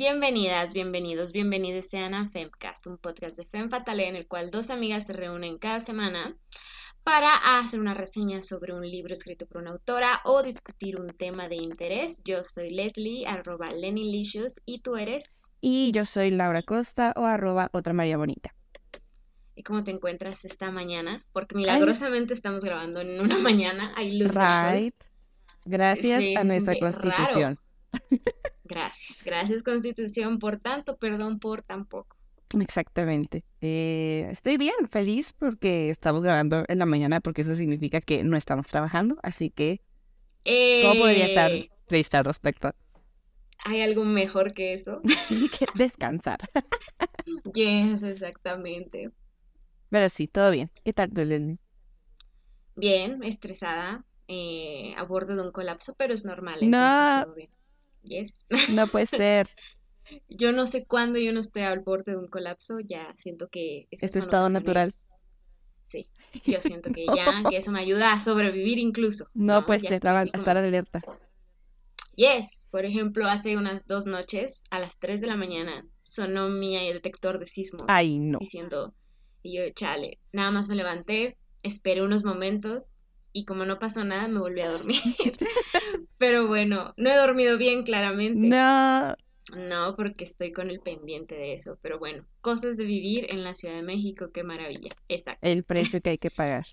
Bienvenidas, bienvenidos, bienvenidos sean a Femcast, un podcast de Femme Fatale en el cual dos amigas se reúnen cada semana para hacer una reseña sobre un libro escrito por una autora o discutir un tema de interés. Yo soy Leslie, @LennyLicious, y tú eres. Y yo soy Laura Costa o @otra María Bonita. ¿Y cómo te encuentras esta mañana? Porque Ay, milagrosamente estamos grabando en una mañana, hay luz del sol. right. Gracias Sí, a se nuestra siente raro. Constitución. Gracias Constitución por tanto, perdón por tan poco. Exactamente. Estoy bien, feliz porque estamos grabando en la mañana porque eso significa que no estamos trabajando. Así que, ¿cómo podría estar Eh, triste al respecto? ¿Hay algo mejor que eso? Y que descansar. Yes, exactamente. Pero sí, todo bien. ¿Qué tal tú, Leslie? Bien, estresada, a borde de un colapso, pero es normal, entonces No, todo bien. Yes. no puede ser. Yo no sé cuándo yo no estoy al borde de un colapso, ya siento que esas Este son estado natural. ocasiones, sí, yo siento que eso me ayuda a sobrevivir incluso, No ¿no? puede Ya ser, estoy a así estar como, alerta. yes, por ejemplo, hace unas 2 noches, a las 3 de la mañana, sonó mi detector de sismos, Ay, no. diciendo, y yo, chale, nada más me levanté, esperé unos momentos, y como no pasó nada, me volví a dormir. Pero bueno, no he dormido bien, claramente. No. No, porque estoy con el pendiente de eso. Pero bueno, cosas de vivir en la Ciudad de México, qué maravilla. Exacto. El precio que hay que pagar.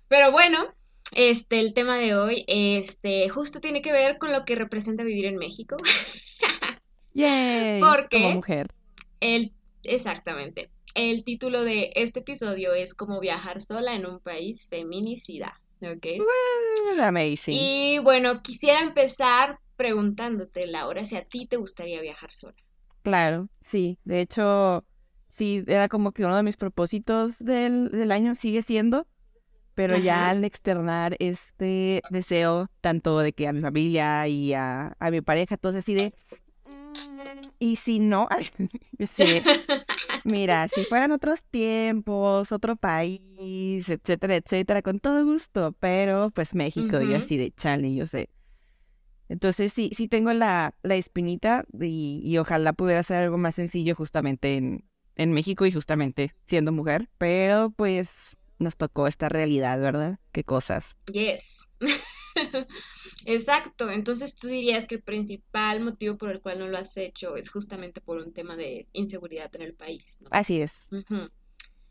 Pero bueno, el tema de hoy, justo tiene que ver con lo que representa vivir en México. Yay, como Porque mujer. el, exactamente, el título de este episodio es Cómo viajar sola en un país feminicida. ¿Ok? Amazing. Y bueno, quisiera empezar preguntándote, Laura, si a ti te gustaría viajar sola. Claro, sí. De hecho, sí, era como que uno de mis propósitos del año sigue siendo, pero ya Ajá. al externar este deseo tanto de que a mi familia y a mi pareja, todo así de, y si no, así de, mira, si fueran otros tiempos, otro país, etcétera, etcétera, con todo gusto, pero pues México, y Ujú. así de, chale, yo sé. Entonces sí tengo la espinita y ojalá pudiera ser algo más sencillo justamente en México y justamente siendo mujer, pero pues nos tocó esta realidad, ¿verdad? Qué cosas. Yes. Exacto. Entonces tú dirías que el principal motivo por el cual no lo has hecho es justamente por un tema de inseguridad en el país, ¿no? Así es, Ujú.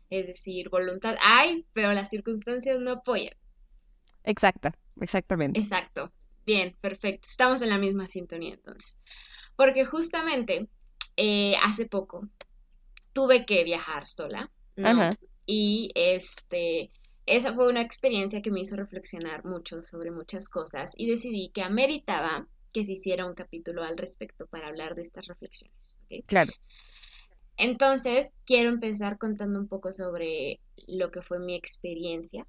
Es decir, voluntad hay, pero las circunstancias no apoyan. exactamente. Exacto. Bien, perfecto. Estamos en la misma sintonía entonces. Porque justamente hace poco tuve que viajar sola, ¿no? Ajá. Y esa fue una experiencia que me hizo reflexionar mucho sobre muchas cosas y decidí que ameritaba que se hiciera un capítulo al respecto para hablar de estas reflexiones, ¿ok? Claro. Entonces, quiero empezar contando un poco sobre lo que fue mi experiencia,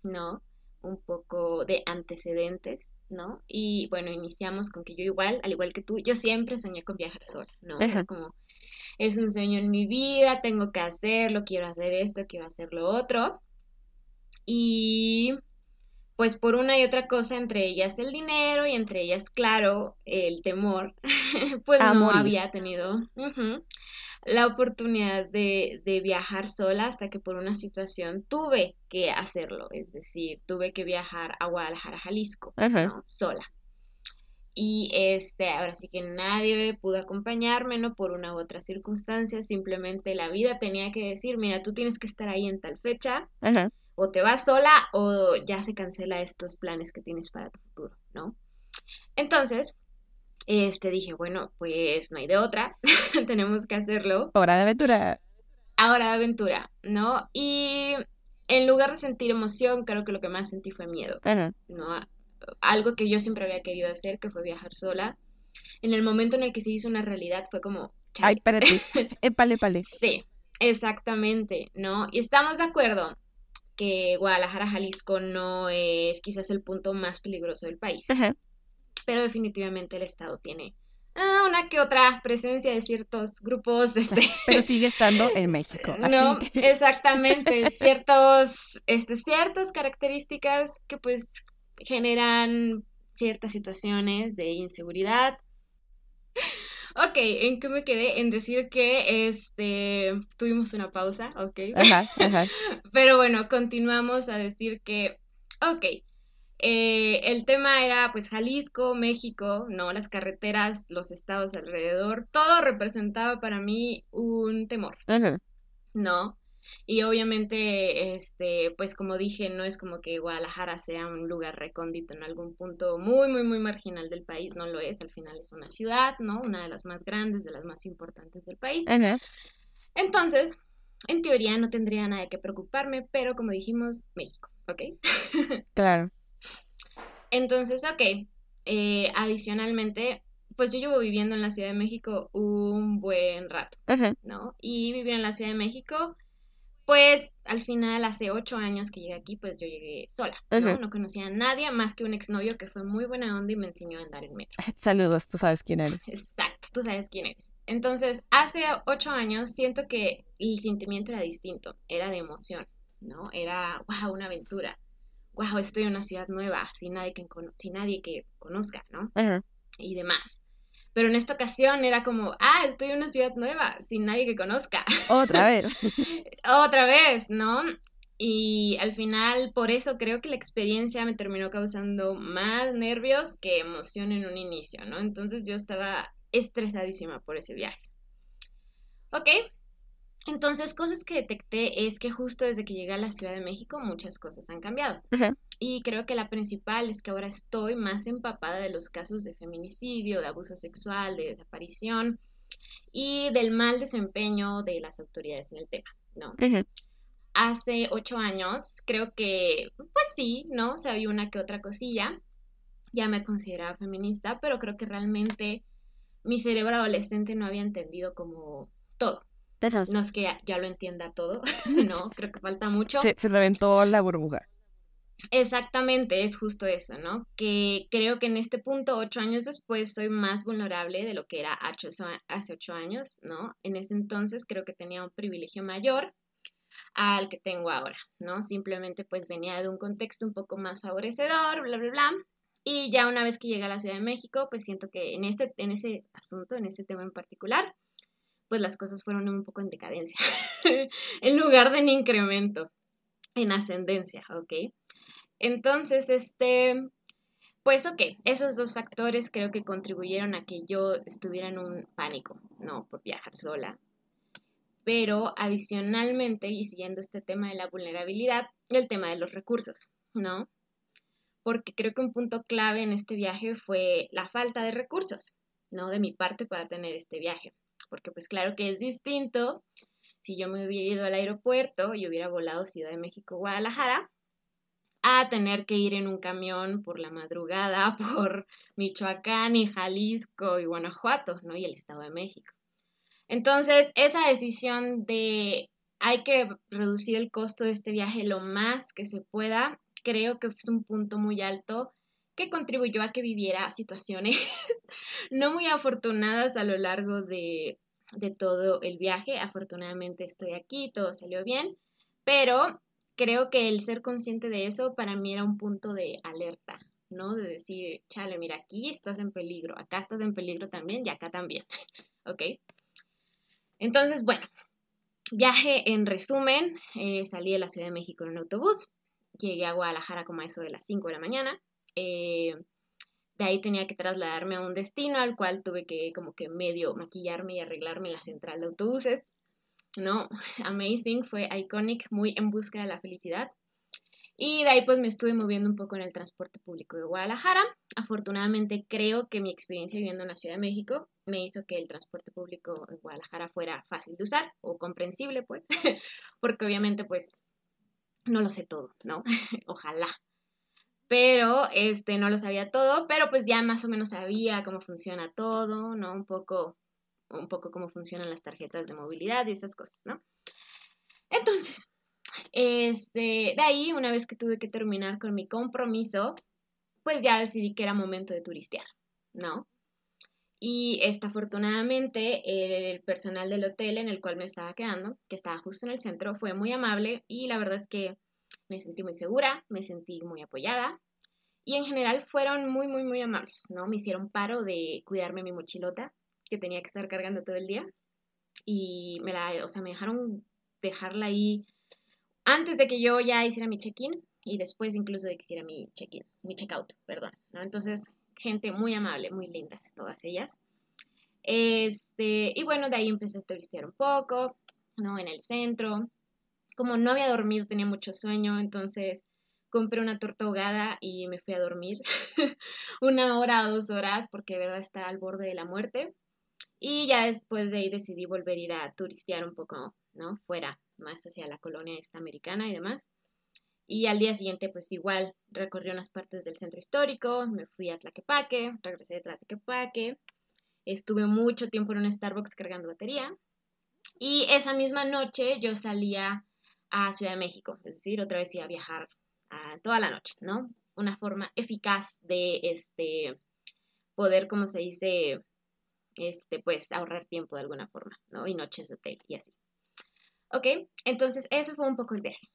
¿no? Un poco de antecedentes, ¿no? Y bueno, iniciamos con que yo igual, al igual que tú, yo siempre soñé con viajar sola, ¿no? Era Ajá. como, es un sueño en mi vida, tengo que hacerlo, quiero hacer esto, quiero hacer lo otro. Y pues por una y otra cosa, entre ellas el dinero y entre ellas, claro, el temor, pues A no morir. había tenido la oportunidad de viajar sola hasta que por una situación tuve que hacerlo, es decir, tuve que viajar a Guadalajara, Jalisco, Ajá. ¿no? Sola. Y ahora sí que nadie pudo acompañarme, ¿no? Por una u otra circunstancia, simplemente la vida tenía que decir, mira, tú tienes que estar ahí en tal fecha, Ajá. o te vas sola o ya se cancela estos planes que tienes para tu futuro, ¿no? Entonces, dije, bueno, pues no hay de otra, tenemos que hacerlo. Hora de aventura. Ahora de aventura, ¿no? Y en lugar de sentir emoción, creo que lo que más sentí fue miedo, Ajá. ¿no? Algo que yo siempre había querido hacer, que fue viajar sola. En el momento en el que se hizo una realidad fue como, Ay, chale. espérate. Épale. Sí, exactamente, ¿no? Y estamos de acuerdo que Guadalajara, Jalisco no es quizás el punto más peligroso del país, Ajá. pero definitivamente el estado tiene una que otra presencia de ciertos grupos, Pero sigue estando en México, así no, que exactamente, ciertas características que pues generan ciertas situaciones de inseguridad. Ok, ¿en qué me quedé? En decir que tuvimos una pausa, ok. Ajá, ajá. Pero bueno, continuamos a decir que, ok, el tema era pues Jalisco, México, ¿no? Las carreteras, los estados alrededor, todo representaba para mí un temor, Ajá. ¿no? Y obviamente, pues como dije, no es como que Guadalajara sea un lugar recóndito en algún punto muy, muy, muy marginal del país, no lo es, al final es una ciudad, ¿no? Una de las más grandes, de las más importantes del país. Ajá. Entonces, en teoría no tendría nada de qué preocuparme, pero como dijimos, México, ¿ok? Claro. Entonces, ok, adicionalmente, pues yo llevo viviendo en la Ciudad de México un buen rato, Ajá. ¿no? Y vivir en la Ciudad de México, pues al final, hace 8 años que llegué aquí, pues yo llegué sola, ¿no? Ajá. No conocía a nadie más que un exnovio que fue muy buena onda y me enseñó a andar en metro. Saludos, tú sabes quién eres. Exacto, tú sabes quién eres. Entonces, hace 8 años siento que el sentimiento era distinto, era de emoción, ¿no? Era, wow, una aventura. Wow, estoy en una ciudad nueva, sin nadie que conozca, ¿no? Ajá. Y demás. Pero en esta ocasión era como, estoy en una ciudad nueva, sin nadie que conozca. Otra vez. Otra vez, ¿no? Y al final, por eso creo que la experiencia me terminó causando más nervios que emoción en un inicio, ¿no? Entonces yo estaba estresadísima por ese viaje. Ok, entonces cosas que detecté es que justo desde que llegué a la Ciudad de México muchas cosas han cambiado. Ajá. Y creo que la principal es que ahora estoy más empapada de los casos de feminicidio, de abuso sexual, de desaparición y del mal desempeño de las autoridades en el tema, ¿no? Ajá. Hace 8 años creo que, pues sí, ¿no? O sea, había una que otra cosilla, ya me consideraba feminista, pero creo que realmente mi cerebro adolescente no había entendido como todo. Ajá. No es que ya lo entienda todo, no, creo que falta mucho. Se reventó la burbuja. Exactamente, es justo eso, ¿no? Que creo que en este punto, 8 años después, soy más vulnerable de lo que era hace 8 años, ¿no? En ese entonces creo que tenía un privilegio mayor al que tengo ahora, ¿no? Simplemente pues venía de un contexto un poco más favorecedor, bla, bla, bla. Y ya una vez que llegué a la Ciudad de México, pues siento que en ese asunto, en ese tema en particular, pues las cosas fueron un poco en decadencia, en lugar de en incremento, en ascendencia, ¿ok? Entonces, pues ok, esos dos factores creo que contribuyeron a que yo estuviera en un pánico, ¿no? Por viajar sola. Pero adicionalmente, y siguiendo este tema de la vulnerabilidad, el tema de los recursos, ¿no? Porque creo que un punto clave en este viaje fue la falta de recursos, ¿no? De mi parte para tener este viaje. Porque pues claro que es distinto si yo me hubiera ido al aeropuerto y hubiera volado Ciudad de México-Guadalajara a tener que ir en un camión por la madrugada por Michoacán y Jalisco y Guanajuato, ¿no? Y el Estado de México. Entonces, esa decisión de hay que reducir el costo de este viaje lo más que se pueda, creo que es un punto muy alto que contribuyó a que viviera situaciones no muy afortunadas a lo largo de todo el viaje. Afortunadamente estoy aquí, todo salió bien, pero creo que el ser consciente de eso para mí era un punto de alerta, ¿no? De decir, chale, mira, aquí estás en peligro, acá estás en peligro también y acá también, ¿ok? Entonces, bueno, viaje en resumen, salí de la Ciudad de México en un autobús, llegué a Guadalajara como a eso de las 5 de la mañana, de ahí tenía que trasladarme a un destino al cual tuve que como que medio maquillarme y arreglarme en la central de autobuses, ¿no? Amazing, fue iconic, muy en busca de la felicidad. Y de ahí pues me estuve moviendo un poco en el transporte público de Guadalajara. Afortunadamente creo que mi experiencia viviendo en la Ciudad de México me hizo que el transporte público en Guadalajara fuera fácil de usar o comprensible pues, porque obviamente pues no lo sé todo, ¿no? Ojalá. Pero no lo sabía todo, pero pues ya más o menos sabía cómo funciona todo, ¿no? Un poco cómo funcionan las tarjetas de movilidad y esas cosas, ¿no? Entonces, de ahí, una vez que tuve que terminar con mi compromiso, pues ya decidí que era momento de turistear, ¿no? Y afortunadamente el personal del hotel en el cual me estaba quedando, que estaba justo en el centro, fue muy amable y la verdad es que me sentí muy segura, me sentí muy apoyada y en general fueron muy, muy, muy amables, ¿no? Me hicieron paro de cuidarme mi mochilota que tenía que estar cargando todo el día. Y me dejaron dejarla ahí antes de que yo ya hiciera mi check-in y después incluso de que hiciera mi check-in, mi check-out, perdón, ¿no? Entonces, gente muy amable, muy lindas, todas ellas. Y bueno, de ahí empecé a turistear un poco, ¿no? En el centro. Como no había dormido, tenía mucho sueño, entonces compré una torta ahogada y me fui a dormir 1 hora o 2 horas porque de verdad estaba al borde de la muerte. Y ya después de ahí decidí volver a ir a turistear un poco, ¿no? Fuera, más hacia la colonia esta americana y demás. Y al día siguiente, pues igual, recorrí unas partes del centro histórico, me fui a Tlaquepaque, regresé de Tlaquepaque, estuve mucho tiempo en un Starbucks cargando batería. Y esa misma noche yo salía a Ciudad de México, es decir, otra vez iba a viajar toda la noche, ¿no? Una forma eficaz de poder, como se dice, pues ahorrar tiempo de alguna forma, ¿no? Y noches de hotel y así. Ok, entonces eso fue un poco el viaje.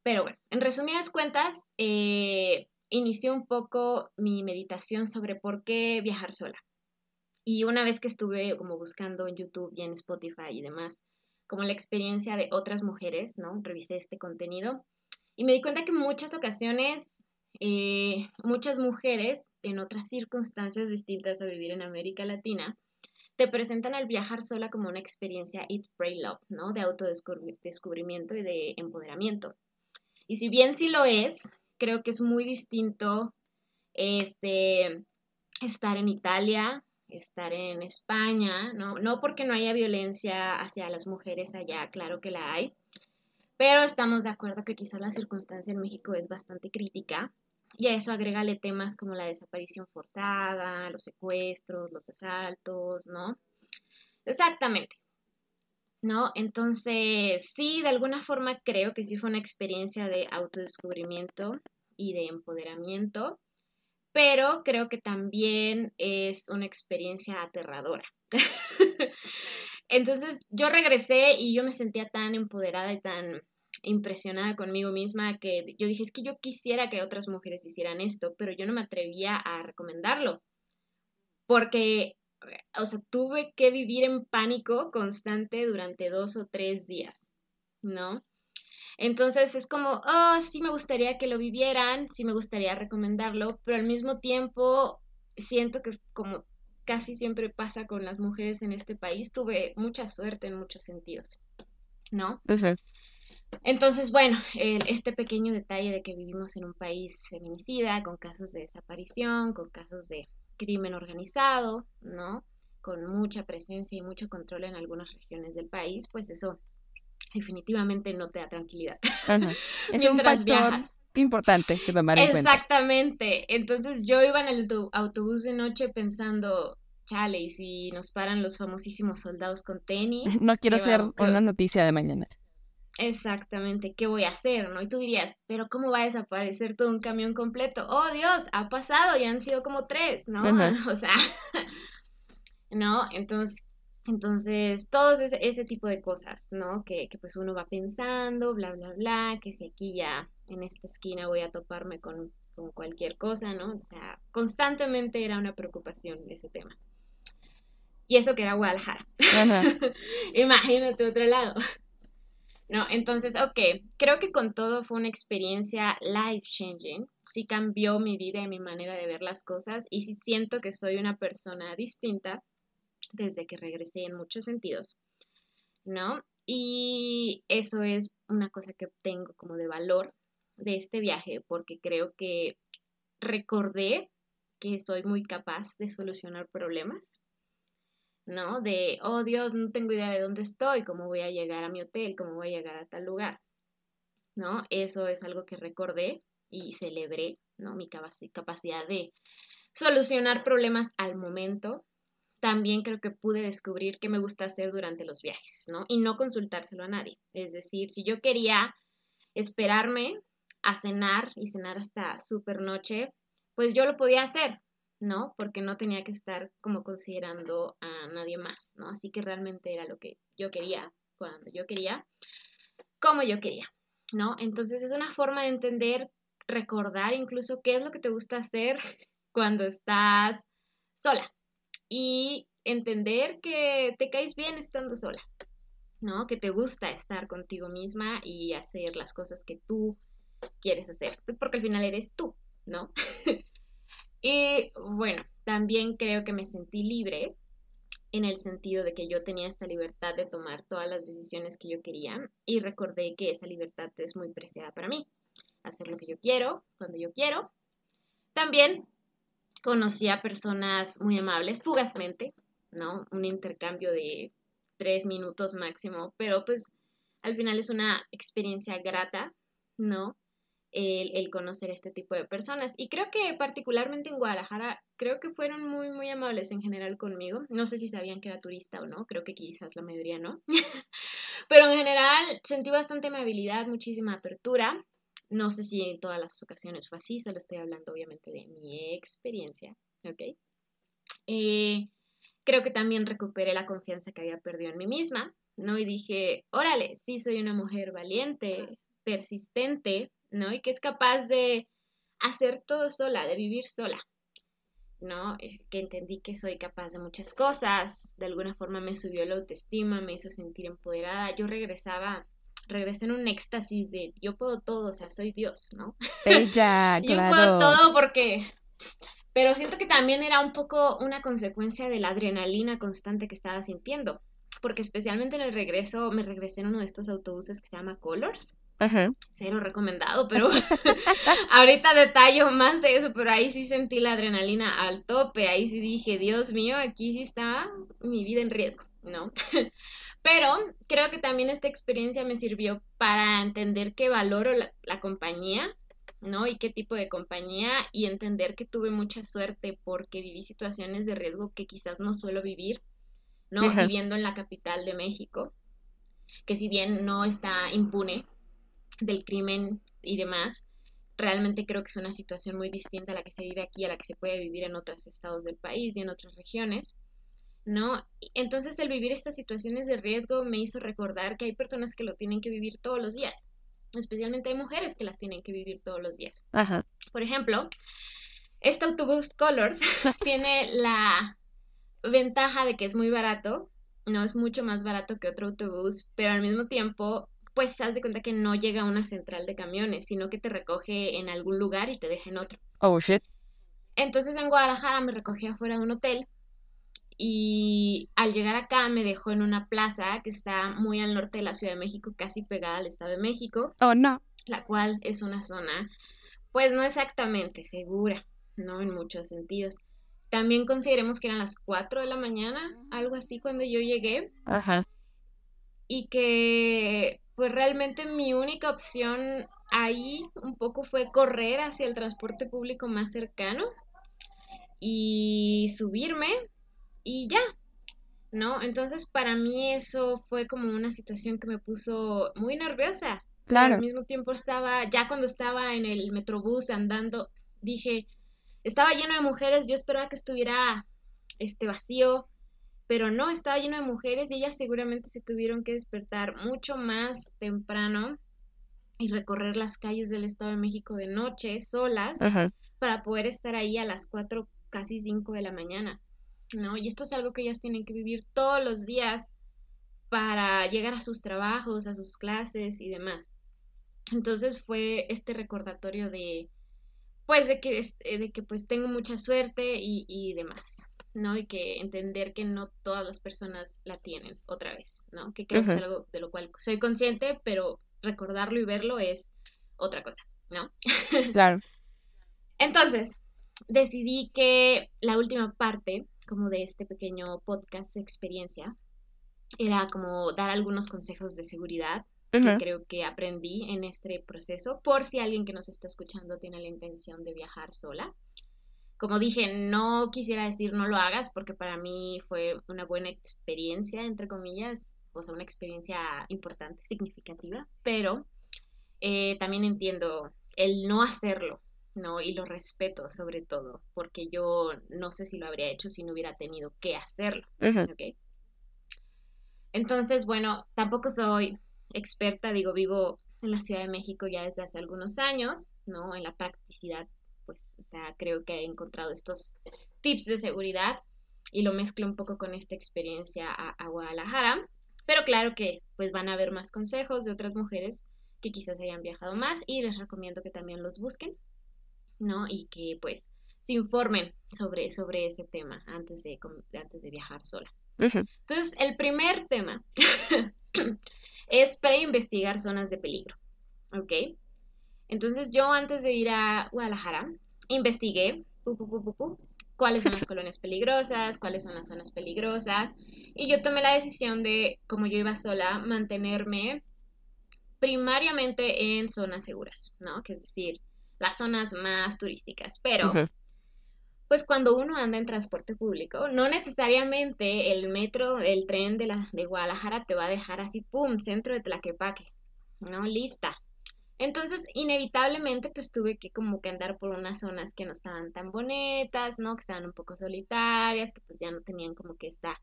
Pero bueno, en resumidas cuentas, inició un poco mi meditación sobre por qué viajar sola. Y una vez que estuve como buscando en YouTube y en Spotify y demás, como la experiencia de otras mujeres, ¿no? Revisé este contenido y me di cuenta que en muchas ocasiones, muchas mujeres en otras circunstancias distintas a vivir en América Latina, te presentan al viajar sola como una experiencia Eat, Pray, Love, ¿no? De autodescubrimiento y de empoderamiento. Y si bien sí lo es, creo que es muy distinto estar en Italia, estar en España, ¿no? No porque no haya violencia hacia las mujeres allá, claro que la hay, pero estamos de acuerdo que quizás la circunstancia en México es bastante crítica y a eso agrégale temas como la desaparición forzada, los secuestros, los asaltos, ¿no? Exactamente, ¿no? Entonces, sí, de alguna forma creo que sí fue una experiencia de autodescubrimiento y de empoderamiento, pero creo que también es una experiencia aterradora. Entonces yo regresé y yo me sentía tan empoderada y tan impresionada conmigo misma que yo dije, es que yo quisiera que otras mujeres hicieran esto, pero yo no me atrevía a recomendarlo, porque, o sea, tuve que vivir en pánico constante durante 2 o 3 días, ¿no? Entonces es como, oh, sí me gustaría que lo vivieran, sí me gustaría recomendarlo, pero al mismo tiempo siento que como casi siempre pasa con las mujeres en este país, tuve mucha suerte en muchos sentidos, ¿no? Perfecto. Entonces, bueno, este pequeño detalle de que vivimos en un país feminicida, con casos de desaparición, con casos de crimen organizado, ¿no? Con mucha presencia y mucho control en algunas regiones del país, pues eso definitivamente no te da tranquilidad Ajá. Es un mientras factor viajas. importante que tomar en cuenta. Exactamente. Entonces yo iba en el autobús de noche pensando, chale, y si nos paran los famosísimos soldados con No tenis, quiero ser una noticia de mañana. Exactamente, ¿qué voy a hacer? ¿No? Y tú dirías, pero ¿cómo va a desaparecer todo un camión completo? Oh, Dios, ha pasado, ya han sido como 3, ¿no? Ajá. O sea, ¿no? Entonces todos ese tipo de cosas, ¿no? Que pues uno va pensando, bla, bla, bla, que si aquí ya en esta esquina voy a toparme con cualquier cosa, ¿no? O sea, constantemente era una preocupación ese tema. Y eso que era Guadalajara. Ajá. Imagínate otro lado. No, entonces, ok, creo que con todo fue una experiencia life changing. Sí cambió mi vida y mi manera de ver las cosas y sí siento que soy una persona distinta desde que regresé en muchos sentidos, ¿no? Y eso es una cosa que obtengo como de valor de este viaje porque creo que recordé que soy muy capaz de solucionar problemas, ¿no? De, oh Dios, no tengo idea de dónde estoy, cómo voy a llegar a mi hotel, cómo voy a llegar a tal lugar, ¿no? Eso es algo que recordé y celebré, ¿no? Mi capacidad de solucionar problemas al momento. También creo que pude descubrir qué me gusta hacer durante los viajes, ¿no? Y no consultárselo a nadie. Es decir, si yo quería esperarme a cenar y cenar hasta súper noche, pues yo lo podía hacer, ¿no? Porque no tenía que estar como considerando a nadie más, ¿no? Así que realmente era lo que yo quería, cuando yo quería, como yo quería, ¿no? Entonces es una forma de entender, recordar incluso qué es lo que te gusta hacer cuando estás sola. Y entender que te caes bien estando sola, ¿no? Que te gusta estar contigo misma y hacer las cosas que tú quieres hacer, pues porque al final eres tú, ¿no? Y bueno, también creo que me sentí libre en el sentido de que yo tenía esta libertad de tomar todas las decisiones que yo quería y recordé que esa libertad es muy preciada para mí, hacer lo que yo quiero, cuando yo quiero. También conocí a personas muy amables, fugazmente, ¿no? Un intercambio de 3 minutos máximo, pero pues al final es una experiencia grata, ¿no? El conocer este tipo de personas. Y creo que particularmente en Guadalajara, creo que fueron muy, muy amables en general conmigo. No sé si sabían que era turista o no, creo que quizás la mayoría no. Pero en general sentí bastante amabilidad, muchísima apertura. No sé si en todas las ocasiones fue así, solo estoy hablando obviamente de mi experiencia, ¿ok? Creo que también recuperé la confianza que había perdido en mí misma, ¿no? Y dije, órale, sí soy una mujer valiente, persistente, ¿no? Y que es capaz de hacer todo sola, de vivir sola, ¿no? Es que entendí que soy capaz de muchas cosas, de alguna forma me subió la autoestima, me hizo sentir empoderada, regresé en un éxtasis de yo puedo todo, o sea, soy Dios, ¿no? Bella, Yo puedo claro. todo porque... Pero siento que también era un poco una consecuencia de la adrenalina constante que estaba sintiendo, porque especialmente en el regreso, me regresé en uno de estos autobuses que se llama Colors, Ajá. cero recomendado, pero ahorita detallo más de eso, pero ahí sí sentí la adrenalina al tope, ahí sí dije, Dios mío, aquí sí está mi vida en riesgo, ¿no? Pero creo que también esta experiencia me sirvió para entender que valoro la compañía, ¿no? Y qué tipo de compañía y entender que tuve mucha suerte porque viví situaciones de riesgo que quizás no suelo vivir, ¿no? Ajá. Viviendo en la capital de México, que si bien no está impune del crimen y demás, realmente creo que es una situación muy distinta a la que se vive aquí, a la que se puede vivir en otros estados del país y en otras regiones, ¿no? Entonces el vivir estas situaciones de riesgo me hizo recordar que hay personas que lo tienen que vivir todos los días, especialmente hay mujeres que las tienen que vivir todos los días. Ajá. Por ejemplo, este autobús Colors tiene la ventaja de que es muy barato, no es mucho más barato que otro autobús, pero al mismo tiempo, pues se de cuenta que no llega a una central de camiones, sino que te recoge en algún lugar y te deja en otro. Oh, shit. Entonces en Guadalajara me recogía afuera de un hotel y al llegar acá me dejó en una plaza que está muy al norte de la Ciudad de México, casi pegada al Estado de México, Oh, no. la cual es una zona, pues no exactamente segura, ¿no? En muchos sentidos. También consideremos que eran las 4 de la mañana, algo así, cuando yo llegué, Ajá. y que pues realmente mi única opción ahí un poco fue correr hacia el transporte público más cercano y subirme y ya, ¿no? Entonces para mí eso fue como una situación que me puso muy nerviosa, pero al Claro. mismo tiempo ya cuando estaba en el metrobús andando, dije, estaba lleno de mujeres, yo esperaba que estuviera vacío, pero no, estaba lleno de mujeres y ellas seguramente se tuvieron que despertar mucho más temprano y recorrer las calles del Estado de México de noche, solas, Ajá. para poder estar ahí a las 4, casi 5 de la mañana, ¿no? Y esto es algo que ellas tienen que vivir todos los días para llegar a sus trabajos, a sus clases y demás. Entonces fue este recordatorio pues de que pues tengo mucha suerte y demás, ¿no? Y que entender que no todas las personas la tienen otra vez, ¿no? Que creo que es Ajá. algo de lo cual soy consciente, pero recordarlo y verlo es otra cosa, ¿no? Claro. Entonces, decidí que la última parte, como de este pequeño podcast de experiencia, era como dar algunos consejos de seguridad que Ajá. creo que aprendí en este proceso, por si alguien que nos está escuchando tiene la intención de viajar sola. Como dije, no quisiera decir no lo hagas porque para mí fue una buena experiencia, entre comillas, o sea, una experiencia importante, significativa, pero también entiendo el no hacerlo, ¿no? Y lo respeto sobre todo, porque yo no sé si lo habría hecho si no hubiera tenido que hacerlo, Ajá. ¿ok? Entonces, bueno, tampoco soy experta, digo, vivo en la Ciudad de México ya desde hace algunos años, ¿no? En la practicidad, pues, o sea, creo que he encontrado estos tips de seguridad. y lo mezclo un poco con esta experiencia a Guadalajara. Pero claro que pues van a haber más consejos de otras mujeres que quizás hayan viajado más y les recomiendo que también los busquen, ¿no? Y que pues se informen sobre ese tema antes de viajar sola. Ujú. Entonces, el primer tema es preinvestigar zonas de peligro, ¿ok? Entonces, yo antes de ir a Guadalajara, investigué cuáles son las colonias peligrosas, cuáles son las zonas peligrosas, y yo tomé la decisión de, como yo iba sola, mantenerme primariamente en zonas seguras, ¿no? Que es decir, las zonas más turísticas, pero Ujú. pues cuando uno anda en transporte público, no necesariamente el metro, el tren de Guadalajara te va a dejar así, pum, centro de Tlaquepaque, ¿no? Lista. Entonces, inevitablemente, pues tuve que como que andar por unas zonas que no estaban tan bonitas, ¿no? Que estaban un poco solitarias, que pues ya no tenían como que esta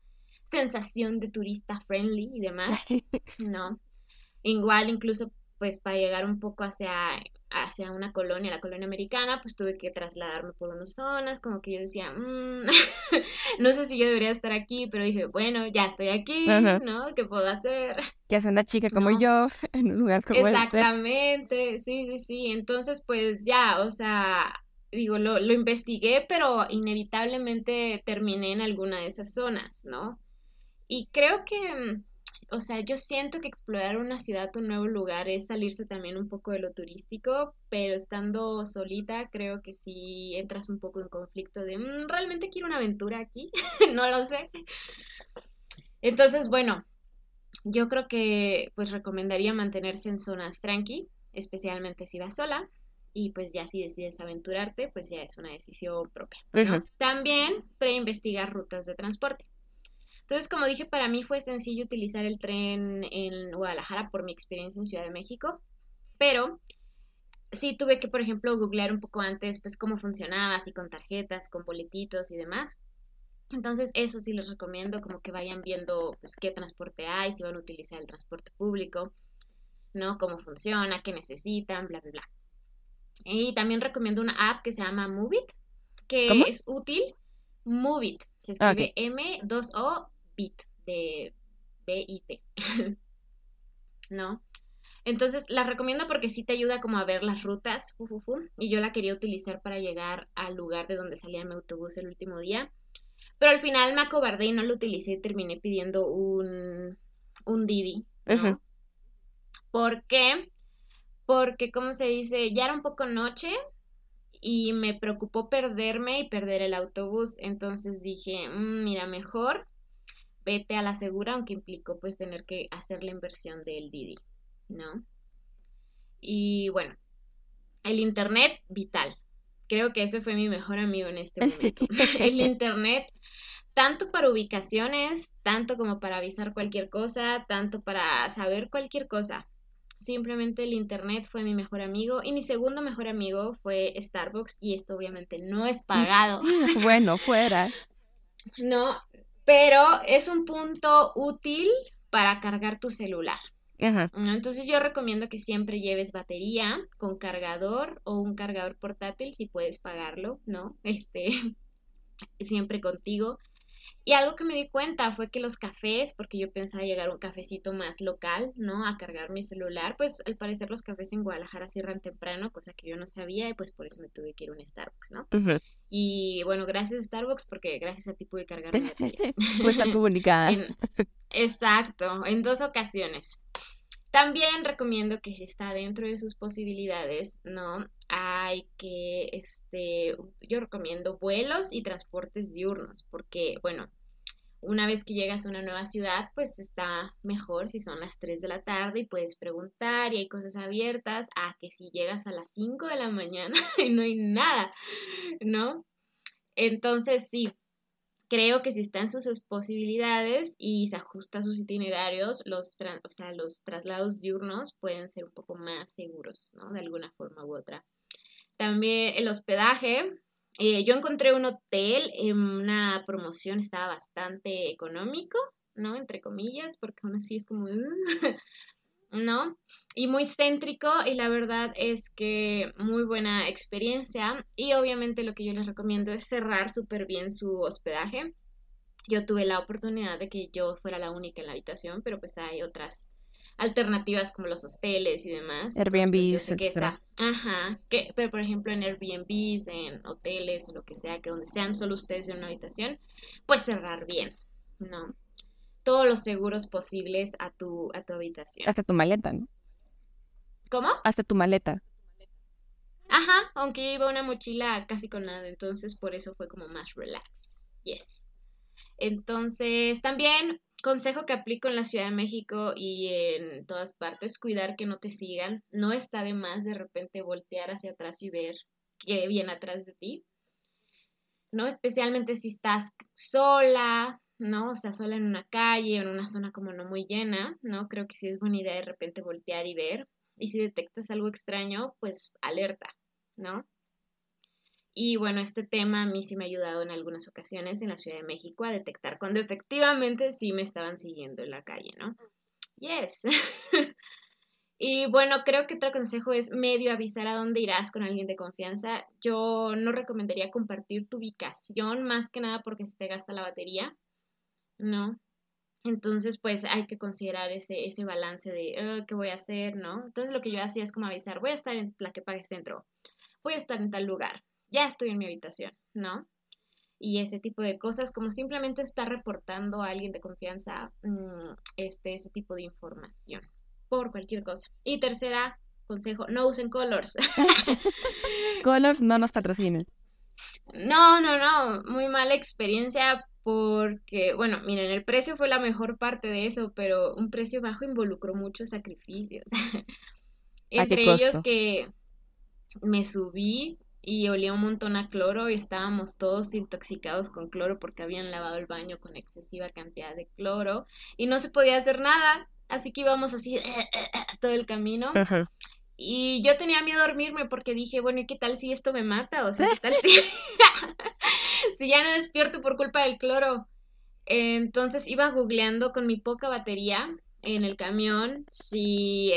sensación de turista friendly y demás, ¿no? Igual, incluso, pues para llegar un poco hacia una colonia, la colonia americana, pues tuve que trasladarme por unas zonas, como que yo decía, no sé si yo debería estar aquí, pero dije, bueno, ya estoy aquí, Ajá. ¿no? ¿Qué puedo hacer? ¿Qué hace una chica como ¿No? yo en un lugar como este? Exactamente, sí, sí, sí. Entonces, pues ya, o sea, digo, lo investigué, pero inevitablemente terminé en alguna de esas zonas, ¿no? Y creo que, o sea, yo siento que explorar una ciudad, un nuevo lugar, es salirse también un poco de lo turístico, pero estando solita, creo que sí entras un poco en conflicto de, ¿realmente quiero una aventura aquí? No lo sé. Entonces, bueno, yo creo que pues recomendaría mantenerse en zonas tranqui, especialmente si vas sola. Y pues ya si decides aventurarte, pues ya es una decisión propia, Ujú. ¿no? También preinvestigar rutas de transporte. Entonces, como dije, para mí fue sencillo utilizar el tren en Guadalajara por mi experiencia en Ciudad de México, pero sí tuve que, por ejemplo, googlear un poco antes, pues cómo funcionaba, así con tarjetas, con boletitos y demás. Entonces, eso sí les recomiendo, como que vayan viendo, pues, qué transporte hay, si van a utilizar el transporte público, ¿no? Cómo funciona, qué necesitan, bla, bla, bla. Y también recomiendo una app que se llama Movit, ¿Cómo? que es útil. Movit, se Ah, ok. escribe M2O Bit, de BIT, ¿no? Entonces, la recomiendo porque sí te ayuda como a ver las rutas, y yo la quería utilizar para llegar al lugar de donde salía mi autobús el último día, pero al final me acobardé y no lo utilicé y terminé pidiendo un Didi, Ujú. ¿no? ¿Por qué? Porque, como se dice, ya era un poco noche y me preocupó perderme y perder el autobús, entonces dije, mira, mejor vete a la segura, aunque implicó pues tener que hacer la inversión del Didi, ¿no? Y bueno, el internet vital. Creo que ese fue mi mejor amigo en este momento. El internet, tanto para ubicaciones, tanto como para avisar cualquier cosa, tanto para saber cualquier cosa. Simplemente el internet fue mi mejor amigo y mi segundo mejor amigo fue Starbucks y esto obviamente no es pagado, Bueno, fuera. ¿no? Pero es un punto útil para cargar tu celular. Ajá. ¿No? Entonces yo recomiendo que siempre lleves batería con cargador o un cargador portátil si puedes pagarlo, ¿no? Siempre contigo. Y algo que me di cuenta fue que los cafés, porque yo pensaba llegar a un cafecito más local, ¿no? A cargar mi celular, pues al parecer los cafés en Guadalajara cierran temprano, cosa que yo no sabía y pues por eso me tuve que ir a un Starbucks, ¿no? Ujú. Y bueno, gracias Starbucks porque gracias a ti pude cargar mi batería. Puede estar comunicada. En, exacto, en dos ocasiones. También recomiendo que si está dentro de sus posibilidades, ¿no? Hay que, yo recomiendo vuelos y transportes diurnos, porque, bueno, una vez que llegas a una nueva ciudad, pues está mejor si son las 3 de la tarde y puedes preguntar y hay cosas abiertas, a que si llegas a las 5 de la mañana y no hay nada, ¿no? Entonces, sí, creo que si está en sus posibilidades y se ajusta a sus itinerarios, o sea, los traslados diurnos pueden ser un poco más seguros, ¿no? De alguna forma u otra. También el hospedaje. Yo encontré un hotel en una promoción, estaba bastante económico, ¿no? Entre comillas, porque aún así es como, ¿no? Y muy céntrico y la verdad es que muy buena experiencia y obviamente lo que yo les recomiendo es cerrar súper bien su hospedaje, yo tuve la oportunidad de que yo fuera la única en la habitación, pero pues hay otras alternativas como los hosteles y demás. Entonces, pues yo Airbnbs, sé que etcétera. está, ajá, que, pero por ejemplo en Airbnbs, en hoteles o lo que sea, que donde sean solo ustedes en una habitación, pues cerrar bien, ¿no? Todos los seguros posibles a tu habitación. Hasta tu maleta, ¿no? ¿Cómo? Hasta tu maleta. Ajá, aunque iba una mochila casi con nada, entonces por eso fue como más relax. Yes. Entonces, también consejo que aplico en la Ciudad de México y en todas partes, cuidar que no te sigan. No está de más de repente voltear hacia atrás y ver qué viene atrás de ti, ¿no? Especialmente si estás sola, ¿no? O sea, sola en una calle o en una zona como no muy llena, ¿no? Creo que sí es buena idea de repente voltear y ver. Y si detectas algo extraño, pues alerta, ¿no? Y bueno, este tema a mí sí me ha ayudado en algunas ocasiones en la Ciudad de México a detectar cuando efectivamente sí me estaban siguiendo en la calle, ¿no? Yes. Y bueno, creo que otro consejo es medio avisar a dónde irás con alguien de confianza. Yo no recomendaría compartir tu ubicación, más que nada porque se te gasta la batería, ¿no? Entonces, pues hay que considerar ese balance de qué voy a hacer, ¿no? Entonces, lo que yo hacía es como avisar, voy a estar en Tlaquepaque Centro, voy a estar en tal lugar, ya estoy en mi habitación, ¿no? Y ese tipo de cosas, como simplemente estar reportando a alguien de confianza ese tipo de información por cualquier cosa. Y tercera, consejo, no usen colors. Colors no nos patrocinen. No, no, no, muy mala experiencia porque, bueno, miren, el precio fue la mejor parte de eso, pero un precio bajo involucró muchos sacrificios. ¿A qué Entre ellos costo? que me subí y olía un montón a cloro y estábamos todos intoxicados con cloro porque habían lavado el baño con excesiva cantidad de cloro y no se podía hacer nada, así que íbamos así todo el camino. Ajá. Y yo tenía miedo a dormirme porque dije, bueno, ¿y qué tal si esto me mata? O sea, ¿qué tal si, si ya no despierto por culpa del cloro? Entonces iba googleando con mi poca batería en el camión si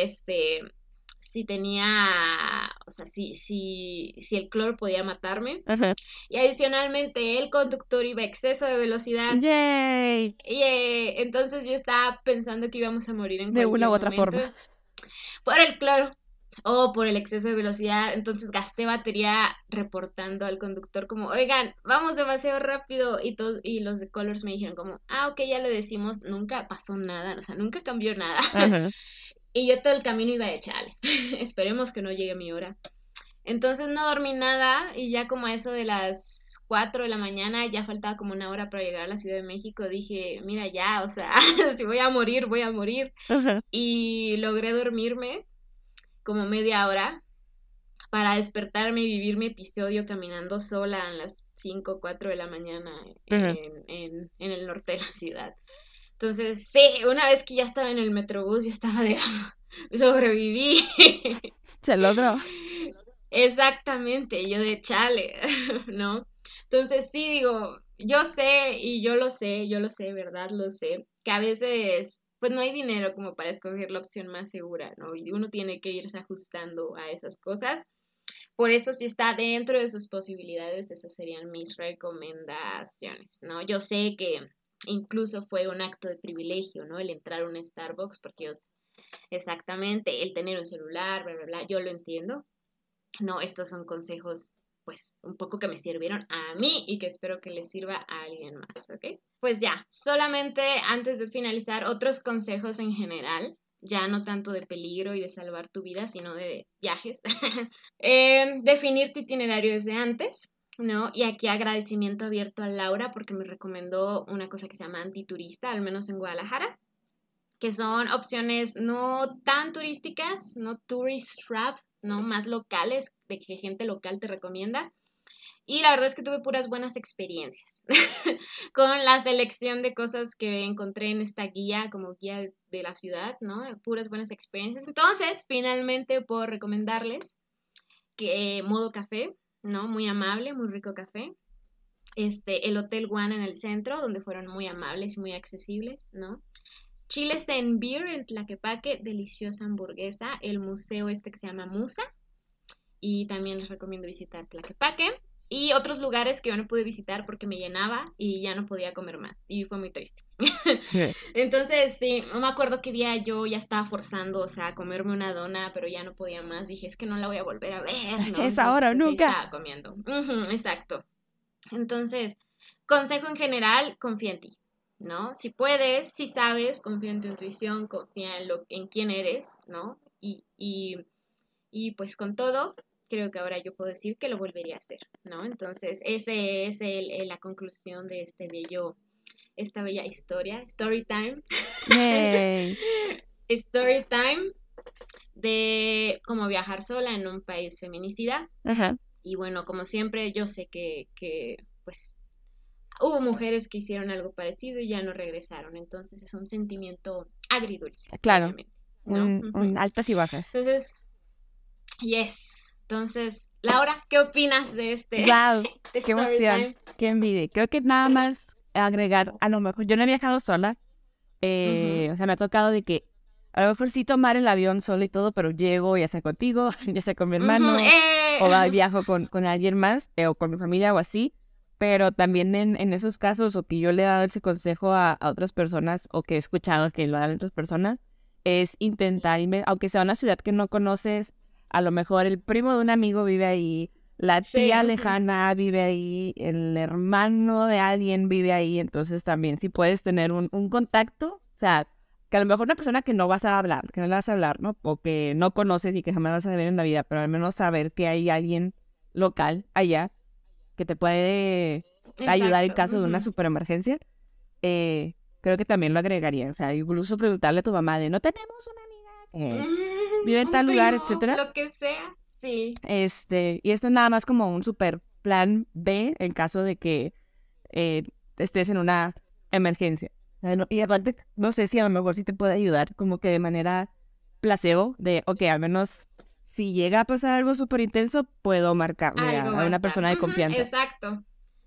tenía, o sea, si el cloro podía matarme. Ajá. Y adicionalmente el conductor iba a exceso de velocidad. Yay. Y entonces yo estaba pensando que íbamos a morir en De una cualquier u otra momento forma. por el cloro o por el exceso de velocidad. Entonces gasté batería reportando al conductor como, oigan, vamos demasiado rápido. Y todos, y los de Colors me dijeron como, ok, ya le decimos, nunca pasó nada, o sea, nunca cambió nada. Ajá. Y yo todo el camino iba de chale. Esperemos que no llegue mi hora. Entonces no dormí nada y ya como a eso de las 4 de la mañana, ya faltaba como una hora para llegar a la Ciudad de México, dije, mira ya, o sea, si voy a morir, voy a morir. Ajá. Y logré dormirme como media hora para despertarme y vivir mi episodio caminando sola a las 5 o 4 de la mañana Ajá. en el norte de la ciudad. Entonces, sí, una vez que ya estaba en el metrobús, yo estaba de sobreviví. Se logró. Exactamente, yo de chale, ¿no? Entonces sí digo, yo sé y yo lo sé, ¿verdad? Lo sé, que a veces pues no hay dinero como para escoger la opción más segura, ¿no? Y uno tiene que irse ajustando a esas cosas. Por eso si está dentro de sus posibilidades, esas serían mis recomendaciones, ¿no? Yo sé que incluso fue un acto de privilegio, ¿no? El entrar a un Starbucks, porque yo, exactamente, el tener un celular, bla, bla, bla, yo lo entiendo. No, estos son consejos, pues, un poco que me sirvieron a mí y que espero que les sirva a alguien más, ¿ok? Pues ya, solamente antes de finalizar, otros consejos en general, ya no tanto de peligro y de salvar tu vida, sino de viajes. Definir tu itinerario desde antes, ¿no? Y aquí agradecimiento abierto a Laura porque me recomendó una cosa que se llama antiturista, al menos en Guadalajara, que son opciones no tan turísticas, no tourist trap, no más locales, de que gente local te recomienda. Y la verdad es que tuve puras buenas experiencias con la selección de cosas que encontré en esta guía, como guía de la ciudad, ¿no? Puras buenas experiencias. Entonces, finalmente puedo recomendarles que Modo Café, ¿no? Muy amable, muy rico café. El Hotel One en el centro, donde fueron muy amables y muy accesibles, ¿no? Chiles en Beer en Tlaquepaque, deliciosa hamburguesa. El museo que se llama Musa. Y también les recomiendo visitar Tlaquepaque. y otros lugares que yo no pude visitar porque me llenaba y ya no podía comer más. Y fue muy triste. Entonces, sí, no me acuerdo qué día yo ya estaba forzando, o sea, a comerme una dona, pero ya no podía más. Dije, es que no la voy a volver a ver, ¿no? Es Entonces, ahora o pues ahí nunca. estaba comiendo. Ujú, exacto. Entonces, consejo en general, confía en ti, ¿no? Si puedes, si sabes, confía en tu intuición, confía en quién eres, ¿no? Y pues con todo, creo que ahora yo puedo decir que lo volvería a hacer, ¿no? Entonces, ese es la conclusión de esta bella historia, story time. Yay. Story time de cómo viajar sola en un país feminicida. Ajá. Y bueno, como siempre, yo sé que pues hubo mujeres que hicieron algo parecido y ya no regresaron. Entonces es un sentimiento agridulce, Claro, obviamente, ¿no? un altas y bajas. Entonces, yes. Entonces, Laura, ¿qué opinas de Wow, de qué story emoción, time? qué envidia. Creo que nada más agregar, a lo mejor, yo no he viajado sola, Ujú, o sea, me ha tocado de que a lo mejor sí tomar el avión sola y todo, pero llego ya sea contigo, ya sea con mi ujú, hermano, o viajo con alguien más, o con mi familia o así, pero también en esos casos, o que yo le he dado ese consejo a otras personas, o que he escuchado que lo dan otras personas, es intentar, aunque sea una ciudad que no conoces, a lo mejor el primo de un amigo vive ahí, la Sí, tía ujú, lejana vive ahí, el hermano de alguien vive ahí, entonces también si puedes tener un contacto, o sea, que a lo mejor una persona que no vas a hablar, que no le vas a hablar, ¿no? O que no conoces y que jamás vas a ver en la vida, pero al menos saber que hay alguien local allá que te puede ayudar en exacto. caso de una Ujú. super emergencia, creo que también lo agregaría. O sea, incluso preguntarle a tu mamá de, ¿no tenemos una amiga que vive en Un tal lugar, primo, etcétera? lo que sea, sí. Y esto es nada más como un super plan B en caso de que eh, estés en una emergencia. Y aparte, no sé si a lo mejor sí te puede ayudar como que de manera placebo, de, ok, al menos si llega a pasar algo súper intenso, puedo marcarle Algo a va a una estar. persona de Ujú, confianza. exacto.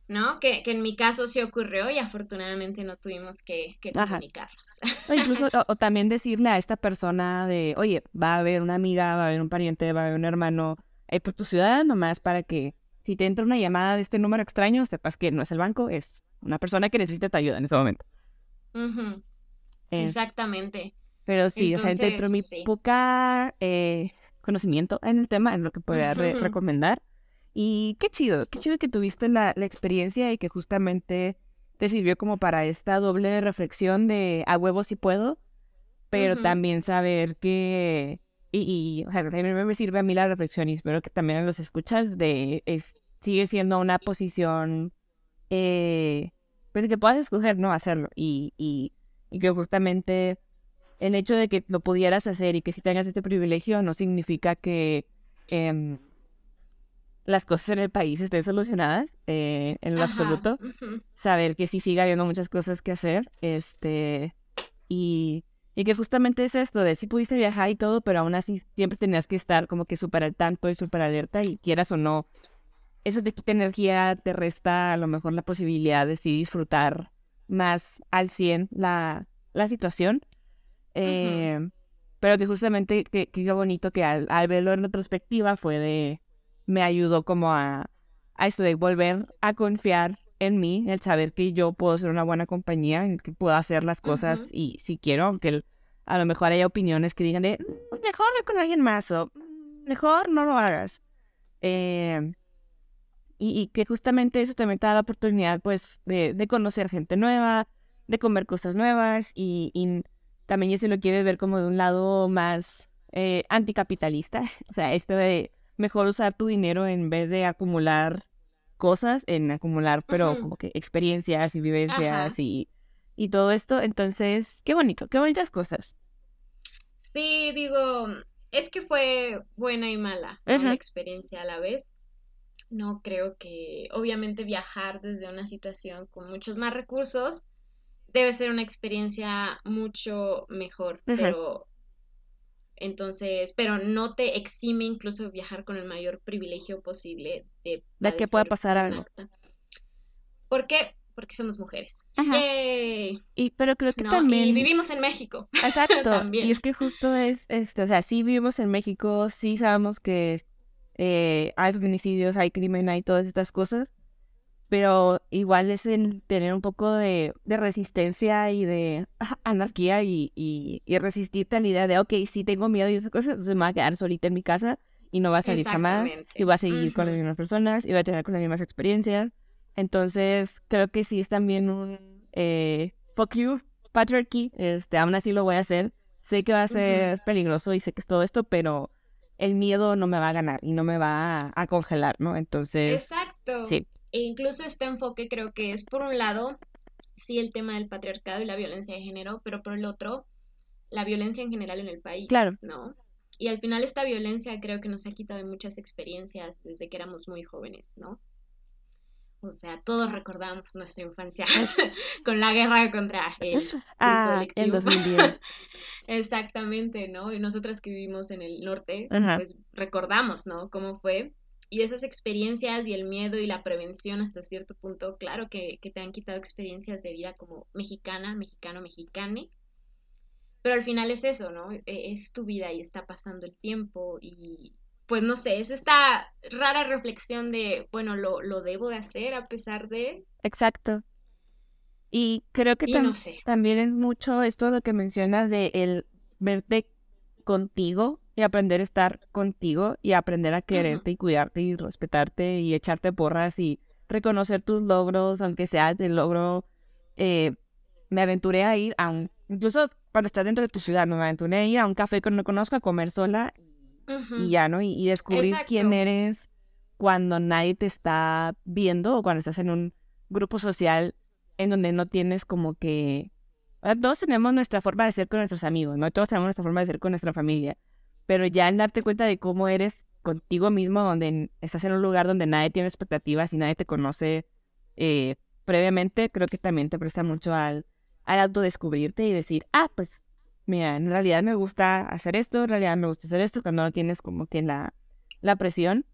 ¿No? Que en mi caso sí ocurrió y afortunadamente no tuvimos que Ajá. comunicarnos. O incluso, o también decirle a esta persona de, oye, va a haber una amiga, va a haber un pariente, va a haber un hermano, por tu ciudad, nomás para que si te entra una llamada de este número extraño, sepas que no es el banco, es una persona que necesita tu ayuda en ese momento. Ujú, Eh, exactamente. pero sí, o sea, dentro Entonces, de mi sí. poca conocimiento en el tema, en lo que podría recomendar. Y qué chido que tuviste la experiencia y que justamente te sirvió como para esta doble reflexión de a huevo si puedo, pero Ujú, también saber que, o sea, también me sirve a mí la reflexión y espero que también a los escuchas sigue siendo una posición, pues que puedas escoger no hacerlo y que justamente el hecho de que lo pudieras hacer y que si tengas este privilegio no significa que em, las cosas en el país estén solucionadas en lo ajá. absoluto. Ujú, Saber que sí sigue habiendo muchas cosas que hacer, y, y que justamente es esto de si pudiste viajar y todo, pero aún así siempre tenías que estar como que súper al tanto y súper alerta y quieras o no, eso te quita energía, te resta a lo mejor la posibilidad de sí disfrutar más al 100 la situación. ujú. Pero que justamente, qué bonito que al verlo en retrospectiva me ayudó como a esto de volver a confiar en mí, el saber que yo puedo ser una buena compañía, en que puedo hacer las cosas Ujú, y si quiero, aunque a lo mejor haya opiniones que digan de, mejor ve con alguien más o mejor no lo hagas. Eh, y que justamente eso también te da la oportunidad, pues, de conocer gente nueva, de comer cosas nuevas y también ya si lo quieres ver como de un lado más anticapitalista, o sea, esto de mejor usar tu dinero en vez de acumular cosas, en acumular, pero ujú. como que experiencias y vivencias Ajá. y todo esto. Entonces, qué bonito, qué bonitas cosas. Sí, digo, es que fue buena y mala, ¿no? La Ujú, experiencia a la vez. No creo que, obviamente, viajar desde una situación con muchos más recursos debe ser una experiencia mucho mejor, ujú. pero no te exime incluso viajar con el mayor privilegio posible de De que pueda padecer pasar un algo. acta. ¿Por qué? Porque somos mujeres. Ajá. ¡Yay! Pero creo que ¿No? Y también. vivimos en México Exacto, y es también. que justo o sea, sí vivimos en México, sí sabemos que hay feminicidios, hay crimen, hay todas estas cosas, pero igual es el tener un poco de resistencia y de anarquía y resistirte a la idea de, ok, sí tengo miedo y esas cosas, entonces me voy a quedar solita en mi casa y no va a salir jamás, y Exactamente. voy a seguir con las mismas personas, y voy a tener con las mismas experiencias. Entonces, creo que sí es también un fuck you, patriarchy, aún así lo voy a hacer. Sé que va a ser peligroso y sé que es todo esto, pero el miedo no me va a ganar y no me va a congelar, ¿no? Entonces, Exacto. sí, E incluso este enfoque creo que es, por un lado, sí el tema del patriarcado y la violencia de género, pero por el otro, la violencia en general en el país, claro, ¿no? Y al final esta violencia creo que nos ha quitado muchas experiencias desde que éramos muy jóvenes, ¿no? O sea, todos recordamos nuestra infancia con la guerra contra el grupo el delictivo. 2010. Exactamente, ¿no? Y nosotras que vivimos en el norte, Ajá, pues recordamos, ¿no? Cómo fue. Y esas experiencias y el miedo y la prevención hasta cierto punto, claro que te han quitado experiencias de vida como mexicana, mexicano, mexicane. Pero al final es eso, ¿no? Es tu vida y está pasando el tiempo y pues no sé, es esta rara reflexión de, bueno, lo debo de hacer a pesar de, exacto. Y creo que y no sé. también es mucho esto lo que mencionas de el verte contigo y aprender a estar contigo y aprender a Ujú, quererte y cuidarte y respetarte y echarte porras y reconocer tus logros, aunque sea el logro. eh, Me aventuré a ir incluso para estar dentro de tu ciudad, ¿no? Me aventuré a ir a un café que no conozco, a comer sola y ujú, ya, ¿no? Y descubrir quién exacto. eres cuando nadie te está viendo o cuando estás en un grupo social en donde no tienes como que... Todos tenemos nuestra forma de ser con nuestros amigos, ¿no? Todos tenemos nuestra forma de ser con nuestra familia, pero ya el darte cuenta de cómo eres contigo mismo, donde estás en un lugar donde nadie tiene expectativas y nadie te conoce eh, previamente, creo que también te presta mucho al autodescubrirte y decir, pues mira, en realidad me gusta hacer esto, en realidad me gusta hacer esto, cuando no tienes como que la presión.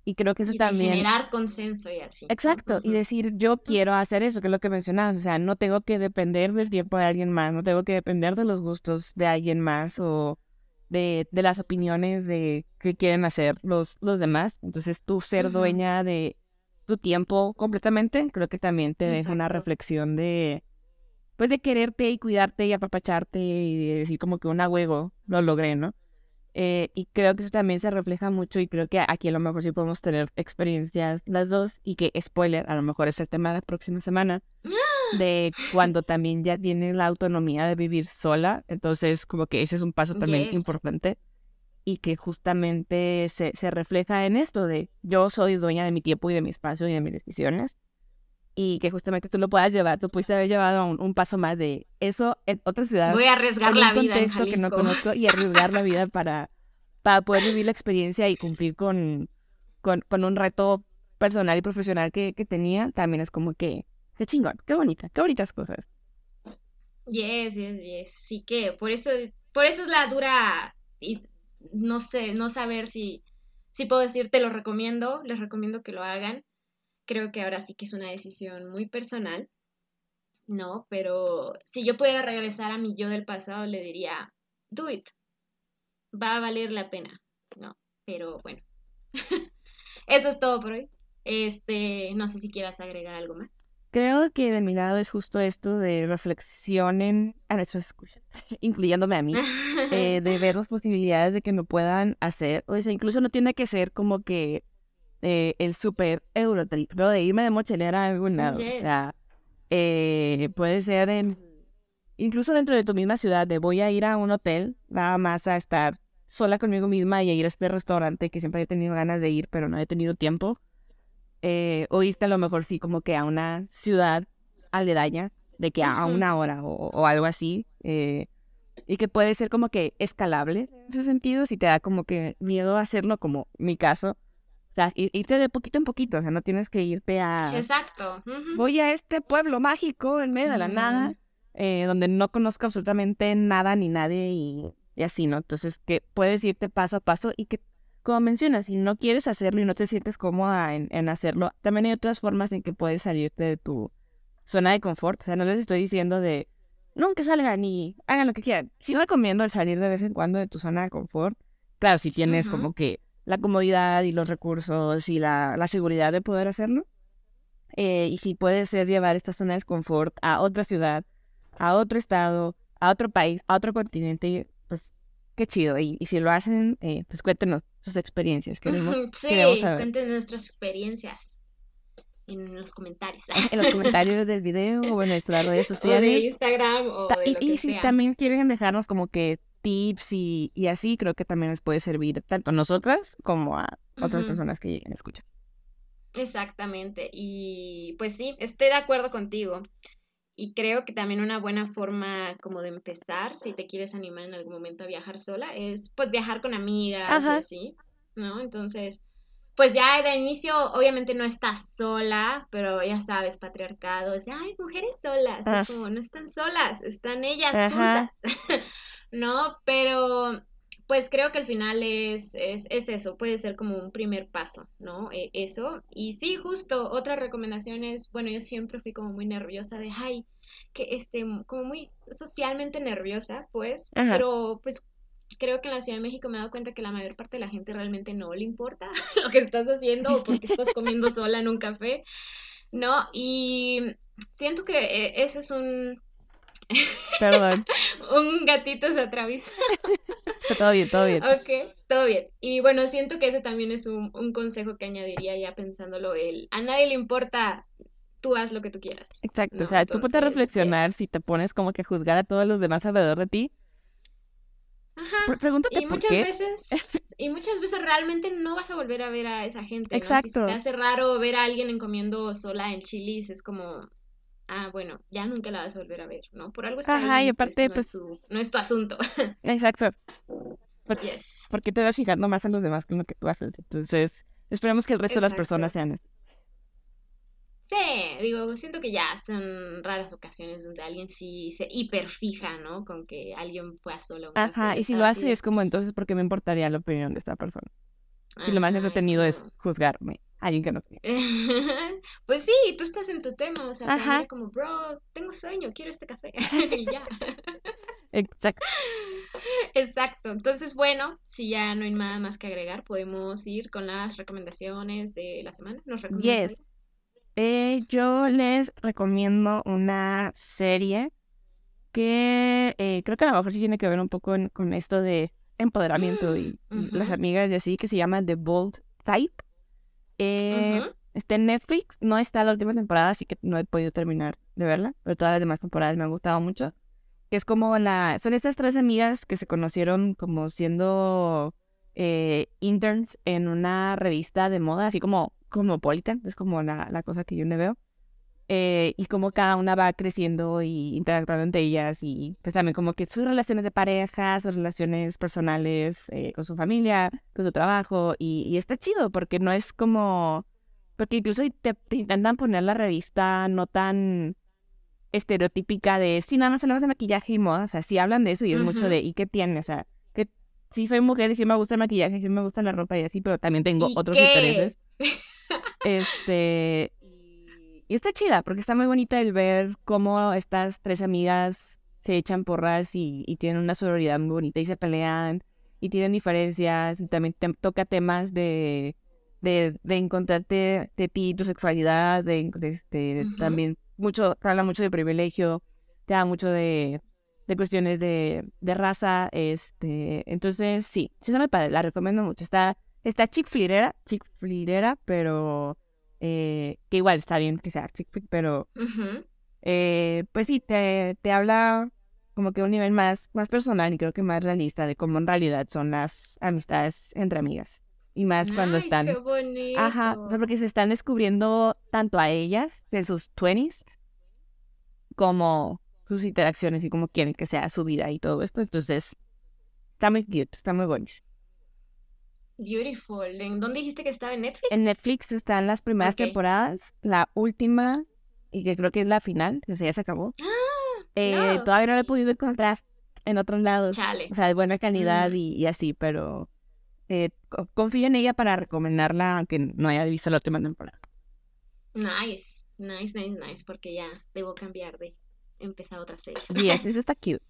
Y creo que eso Y de también, generar consenso y así, ¿no? exacto, y Ujú, decir, yo quiero hacer eso, que es lo que mencionabas, o sea, no tengo que depender del tiempo de alguien más, no tengo que depender de los gustos de alguien más o de las opiniones de qué quieren hacer los demás. Entonces, tú ser ujú, dueña de tu tiempo completamente, creo que también te deja una exacto. reflexión de pues de quererte y cuidarte y apapacharte y de decir como que un huevo lo logré, ¿no? Y creo que eso también se refleja mucho y creo que aquí a lo mejor sí podemos tener experiencias las dos y que, spoiler, a lo mejor es el tema de la próxima semana, de cuando también ya tienes la autonomía de vivir sola, entonces como que ese es un paso también Yes. importante y que justamente se refleja en esto de yo soy dueña de mi tiempo y de mi espacio y de mis decisiones y que justamente tú lo puedas llevar, tú pudiste haber llevado a un paso más de eso en otra ciudad, Voy a arriesgar en un la vida en contexto que no Jalisco. conozco y arriesgar la vida para poder vivir la experiencia y cumplir con un reto personal y profesional que tenía, también es como que, qué chingón, qué bonita, qué bonitas cosas. Yes, yes, yes. Sí que por eso es la dura y no sé, no saber si puedo decir te lo recomiendo, les recomiendo que lo hagan. Creo que ahora sí que es una decisión muy personal, ¿no? Pero si yo pudiera regresar a mi yo del pasado, le diría, do it, va a valer la pena, ¿no? Pero bueno, eso es todo por hoy. No sé si quieras agregar algo más. Creo que de mi lado es justo esto de reflexionen a nuestros escuchas, incluyéndome a mí, de ver las posibilidades de que me puedan hacer, o sea, incluso no tiene que ser como que el super Eurotrip, ¿no? De irme de mochilera a algún lado. O Yes. sea, puede ser incluso dentro de tu misma ciudad, de voy a ir a un hotel, nada más a estar sola conmigo misma y a ir a este restaurante que siempre he tenido ganas de ir, pero no he tenido tiempo. O irte a lo mejor sí como que a una ciudad aledaña, de que a Ujú, una hora o algo así. Y que puede ser como que escalable en ese sentido, si te da como que miedo hacerlo, como mi caso. O sea, irte de poquito en poquito, o sea, no tienes que irte exacto. Ujú. voy a este pueblo mágico en medio de la nada, donde no conozco absolutamente nada ni nadie y así, ¿no? Entonces, que puedes irte paso a paso y que, como mencionas, si no quieres hacerlo y no te sientes cómoda en hacerlo, también hay otras formas en que puedes salirte de tu zona de confort. O sea, no les estoy diciendo de, nunca salgan y hagan lo que quieran. Sí recomiendo el salir de vez en cuando de tu zona de confort. Claro, si tienes Ujú. como que la comodidad y los recursos y la seguridad de poder hacerlo. Y si puede ser llevar esta zona de confort a otra ciudad, a otro estado, a otro país, a otro continente, pues qué chido. Y si lo hacen, pues cuéntenos sus experiencias. Queremos Sí, saber. cuenten nuestras experiencias en los comentarios. En los comentarios del video o en nuestras redes O de sociales. Instagram o de lo Y que si sea. también quieren dejarnos como que tips y así, creo que también les puede servir tanto a nosotras como a otras Ujú, personas que lleguen a escuchar. exactamente. Y pues sí, estoy de acuerdo contigo. Y creo que también una buena forma como de empezar, si te quieres animar en algún momento a viajar sola, es pues viajar con amigas y Ajá, así, ¿no? Entonces, pues ya de inicio obviamente no estás sola, pero ya sabes, patriarcado, es, ay, mujeres solas, y es ah, como, no están solas, están ellas juntas, ajá, ¿no? Pero pues creo que al final es eso, puede ser como un primer paso, ¿no? Eso. Y sí, justo, otra recomendación es, bueno, yo siempre fui como muy nerviosa de, ay, que como muy socialmente nerviosa, pues, ajá. pero pues creo que en la Ciudad de México me he dado cuenta que la mayor parte de la gente realmente no le importa lo que estás haciendo o porque estás comiendo sola en un café, ¿no? Y siento que eso es Perdón. un gatito se atraviesa. Todo bien, todo bien. Ok, todo bien. Y bueno, siento que ese también es un consejo que añadiría ya pensándolo, a nadie le importa, tú haz lo que tú quieras, Exacto. O ¿no? sea, tú puedes Entonces, reflexionar yes. si te pones como que a juzgar a todos los demás alrededor de ti. Ajá. Pregúntate Y por muchas qué. veces, y muchas veces realmente no vas a volver a ver a esa gente, ¿no? Si se te Exacto. hace raro ver a alguien en comiendo sola en Chili's, es como, ah, bueno, ya nunca la vas a volver a ver, ¿no? Por algo está Ajá, ahí y y pues aparte, pues, no es tu asunto. exacto. ¿Por, Yes. por qué te vas fijando más en los demás que en lo que tú haces? Entonces, esperemos que el resto de las personas Exacto. sean así. Sí, digo, siento que ya son raras ocasiones donde alguien sí se hiperfija, ¿no? Con que alguien fue a solo a un café Ajá, y y si estaba lo así hace de, es como entonces, ¿por qué me importaría la opinión de esta persona? Si lo más ajá, es entretenido es como, juzgarme, alguien que no tiene. pues sí, tú estás en tu tema, o sea, para mí Ajá, era como, bro, tengo sueño, quiero este café y ya. exacto. Exacto. Entonces, bueno, si ya no hay nada más que agregar, podemos ir con las recomendaciones de la semana. ¿Nos recomiendas Yes. algo? Yo les recomiendo una serie que creo que a lo mejor sí tiene que ver un poco con esto de empoderamiento y las Ujú, amigas y así, que se llama The Bold Type. ujú, Está en Netflix, no está la última temporada, así que no he podido terminar de verla, pero todas las demás temporadas me han gustado mucho. Es como son estas tres amigas que se conocieron como siendo interns en una revista de moda, así como Cosmopolitan, es como la cosa que yo le veo. Y como cada una va creciendo y interactuando entre ellas y pues también como que sus relaciones de pareja, sus relaciones personales con su familia, con su trabajo y está chido porque no es como, porque incluso te intentan poner la revista no tan estereotípica de, sí, nada más hablamos de maquillaje y moda, o sea, sí hablan de eso y es mucho ujú. de, ¿y qué tiene? O sea, que sí soy mujer y sí me gusta el maquillaje, sí me gusta la ropa y así, pero también tengo ¿Y otros qué? intereses. Y está chida, porque está muy bonita el ver cómo estas tres amigas se echan porras y tienen una sororidad muy bonita y se pelean y tienen diferencias y también toca temas de encontrarte de ti, tu sexualidad, Ujú. también te habla mucho de privilegio, te habla mucho de cuestiones de raza, entonces sí está muy padre, la recomiendo mucho, está chick flirera, pero que igual está bien que sea chick flick, pero Ujú. pues sí, te habla como que a un nivel más personal y creo que más realista de cómo en realidad son las amistades entre amigas. Y más cuando Nice, qué están, ajá, o sea, bonito. porque se están descubriendo tanto a ellas de sus 20s como sus interacciones y cómo quieren que sea su vida y todo esto. Entonces, está muy cute, está muy bonito. Beautiful. ¿En dónde dijiste que estaba en En Netflix? Netflix están las primeras Ok. temporadas, la última, y que creo que es la final, o sea, ya se acabó. Ah, no. Todavía no la he podido encontrar en otros lados, o Chale. sea, de buena calidad Mm, y así, pero confío en ella para recomendarla, aunque no haya visto la última temporada. nice. Nice, nice, nice. Porque ya debo cambiar de empezar otra serie. Yes, eso está cute.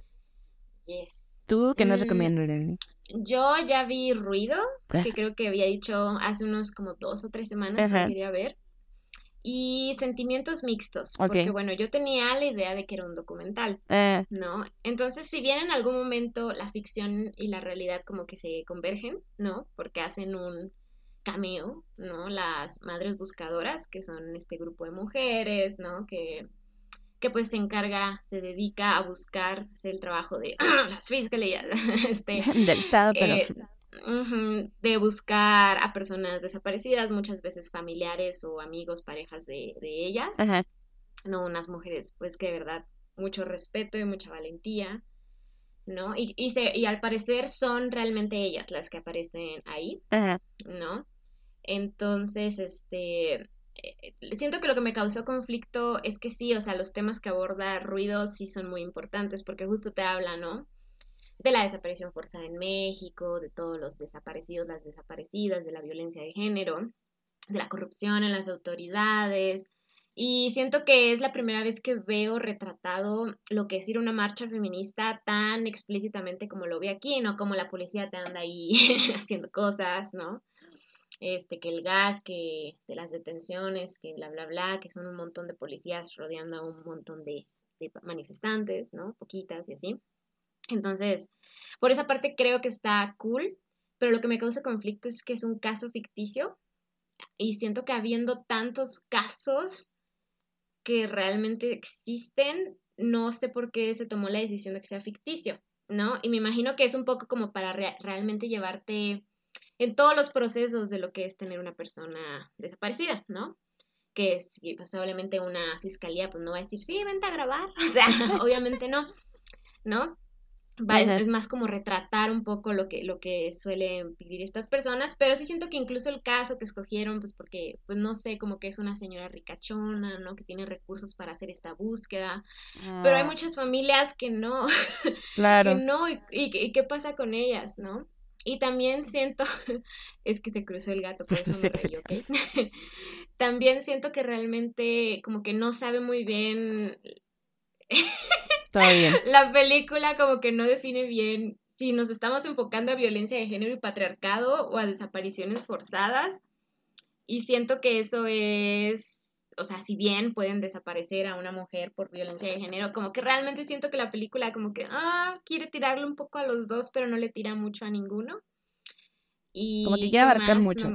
Yes. ¿Tú qué nos Mm, recomiendas, Lenny? Yo ya vi Ruido, que creo que había dicho hace unos como 2 o 3 semanas que la Ajá, quería ver. Y sentimientos mixtos, porque ok. bueno, yo tenía la idea de que era un documental, Eh, ¿no? Entonces, si bien en algún momento la ficción y la realidad como que se convergen, ¿no? Porque hacen un cameo, ¿no? Las madres buscadoras, que son este grupo de mujeres, ¿no? Que pues se encarga, se dedica a buscar, hacer el trabajo de las fiscalías, este, del estado, pero eh, sí. de buscar a personas desaparecidas, muchas veces familiares o amigos, parejas de ellas, Ajá, ¿no? Unas mujeres, pues que de verdad, mucho respeto y mucha valentía, ¿no? Y al parecer son realmente ellas las que aparecen ahí, ajá, ¿no? Entonces, siento que lo que me causó conflicto es que sí, o sea, los temas que aborda Ruido sí son muy importantes porque justo te habla, ¿no? De la desaparición forzada en México, de todos los desaparecidos, las desaparecidas, de la violencia de género, de la corrupción en las autoridades. Y siento que es la primera vez que veo retratado lo que es ir a una marcha feminista tan explícitamente como lo vi aquí, no como la policía te anda ahí haciendo cosas, ¿no? Que el gas, que de las detenciones, que bla, bla, bla, que son un montón de policías rodeando a un montón de manifestantes, ¿no? Poquitas y así. Entonces, por esa parte creo que está cool, pero lo que me causa conflicto es que es un caso ficticio y siento que habiendo tantos casos que realmente existen, no sé por qué se tomó la decisión de que sea ficticio, ¿no? Y me imagino que es un poco como para realmente llevarte en todos los procesos de lo que es tener una persona desaparecida, ¿no? Que es, pues obviamente una fiscalía pues no va a decir, sí, vente a grabar, o sea, obviamente no, ¿no? ajá. Es más como retratar un poco lo que suelen vivir estas personas, pero sí siento que incluso el caso que escogieron, pues porque, pues no sé, como que es una señora ricachona, ¿no? Que tiene recursos para hacer esta búsqueda, pero hay Ah, muchas familias que no, que claro. no, y qué pasa con ellas, ¿no? Y también siento, es que se cruzó el gato, por eso me reí, ¿ok? También siento que realmente como que no sabe muy bien Todo bien. la película como que no define bien si nos estamos enfocando a violencia de género y patriarcado o a desapariciones forzadas. Y siento que eso es, o sea, si bien pueden desaparecer a una mujer por violencia de género, como que realmente siento que la película como que quiere tirarle un poco a los dos, pero no le tira mucho a ninguno. Como que ¿Y quiere qué abarcar más? mucho.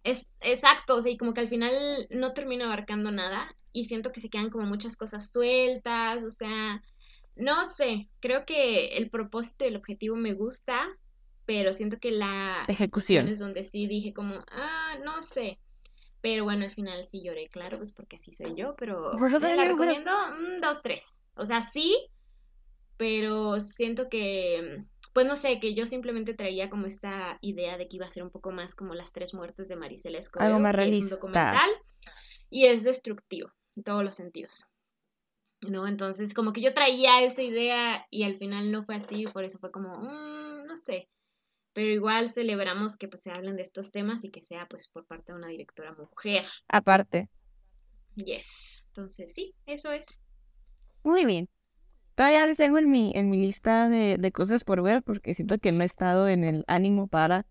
Es exacto, o sea, y como que al final no termino abarcando nada y siento que se quedan como muchas cosas sueltas, o sea, no sé, creo que el propósito y el objetivo me gusta, pero siento que la ejecución Ejecución. es donde sí dije como, no sé, pero bueno, al final sí lloré, claro, pues porque así soy yo, pero Por eso la también, bueno, recomiendo 2, 3, o sea, sí, pero siento que, pues no sé, que yo simplemente traía como esta idea de que iba a ser un poco más como Las Tres Muertes de Marisela algo Escobedo, más que es un realista. documental y es destructivo en todos los sentidos, ¿no? Entonces, como que yo traía esa idea y al final no fue así, por eso fue como, no sé, pero igual celebramos que pues se hablen de estos temas y que sea pues por parte de una directora mujer. Aparte. Yes, entonces sí, eso es. Muy bien. Todavía les tengo en mi lista de cosas por ver porque siento que no he estado en el ánimo para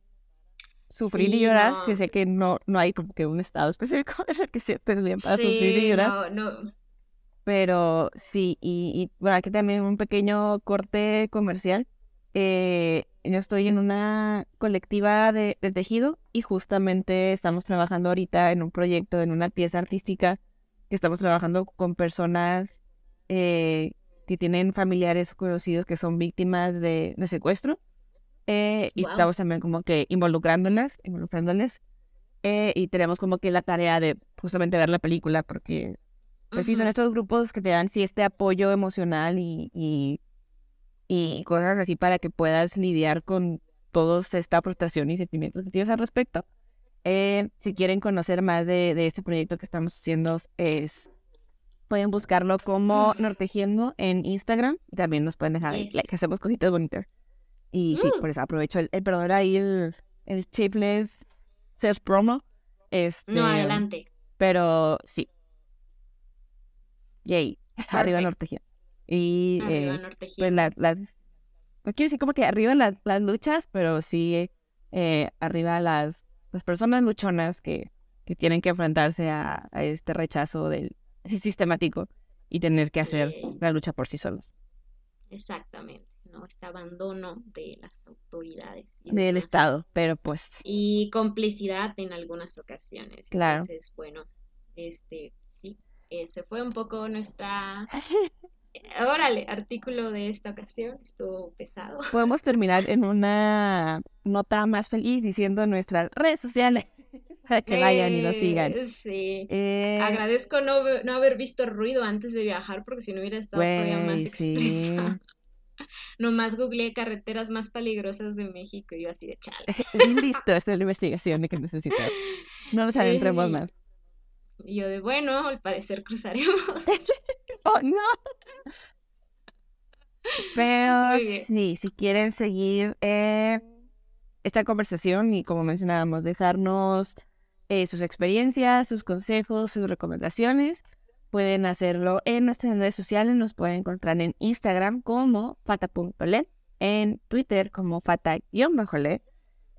sufrir y Sí, llorar, que no, sé que no hay como que un estado específico en el que se bien para sufrir y sí, llorar, no, no. pero sí, y bueno, aquí también un pequeño corte comercial. Yo estoy en una colectiva de tejido y justamente estamos trabajando ahorita en un proyecto, en una pieza artística que estamos trabajando con personas eh, que tienen familiares o conocidos que son víctimas de secuestro, y Wow. estamos también como que involucrándoles, y tenemos como que la tarea de justamente ver la película porque pues sí, son estos grupos que te dan sí este apoyo emocional y cosas así para que puedas lidiar con toda esta frustración y sentimientos que tienes al respecto. Si quieren conocer más de este proyecto que estamos haciendo, pueden buscarlo como Nortejiendo en Instagram. También nos pueden dejar ahí, Yes. que hacemos cositas bonitas. Y sí, Uh, por eso aprovecho el perdón ahí, el shameless self promo. no, Este, adelante. pero sí, yay, arriba Perfect. Nortejiendo. Y Arriba pues Nortejiendo. no quiero decir como que arriba las luchas, pero sí arriba las personas luchonas que tienen que enfrentarse a este rechazo sistemático y tener que hacer la lucha por sí solos. Exactamente, ¿no? Este abandono de las autoridades y Del demás. Estado, pero pues... Y complicidad en algunas ocasiones. Claro. Entonces, bueno, sí, ese fue un poco nuestra... Órale, artículo de esta ocasión, estuvo pesado. Podemos terminar en una nota más feliz diciendo nuestras redes sociales para que vayan y nos sigan. Sí. Agradezco no haber visto ruido antes de viajar porque si no hubiera estado todavía más estresada. Nomás googleé carreteras más peligrosas de México y yo así de chale. Listo, esta es la investigación que necesitamos. No nos adentremos más. Y yo de bueno, al parecer cruzaremos. ¡Oh, no! Pero sí, si quieren seguir esta conversación y como mencionábamos, dejarnos sus experiencias, sus consejos, sus recomendaciones, pueden hacerlo en nuestras redes sociales. Nos pueden encontrar en Instagram como fata.le, en Twitter como fata-le,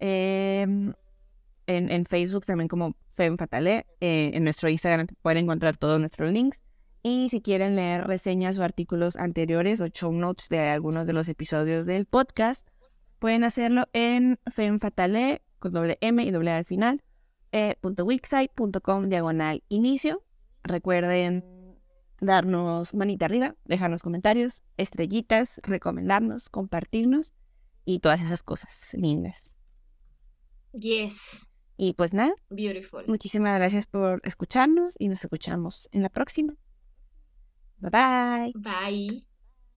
en Facebook también como femfatale, en nuestro Instagram pueden encontrar todos nuestros links. Y si quieren leer reseñas o artículos anteriores o show notes de algunos de los episodios del podcast, pueden hacerlo en femfatale, con doble M y doble A al final, .wixsite.com/inicio. Recuerden darnos manita arriba, dejarnos comentarios, estrellitas, recomendarnos, compartirnos y todas esas cosas lindas. Yes. Y pues nada. Beautiful. Muchísimas gracias por escucharnos y nos escuchamos en la próxima. Bye bye. Bye.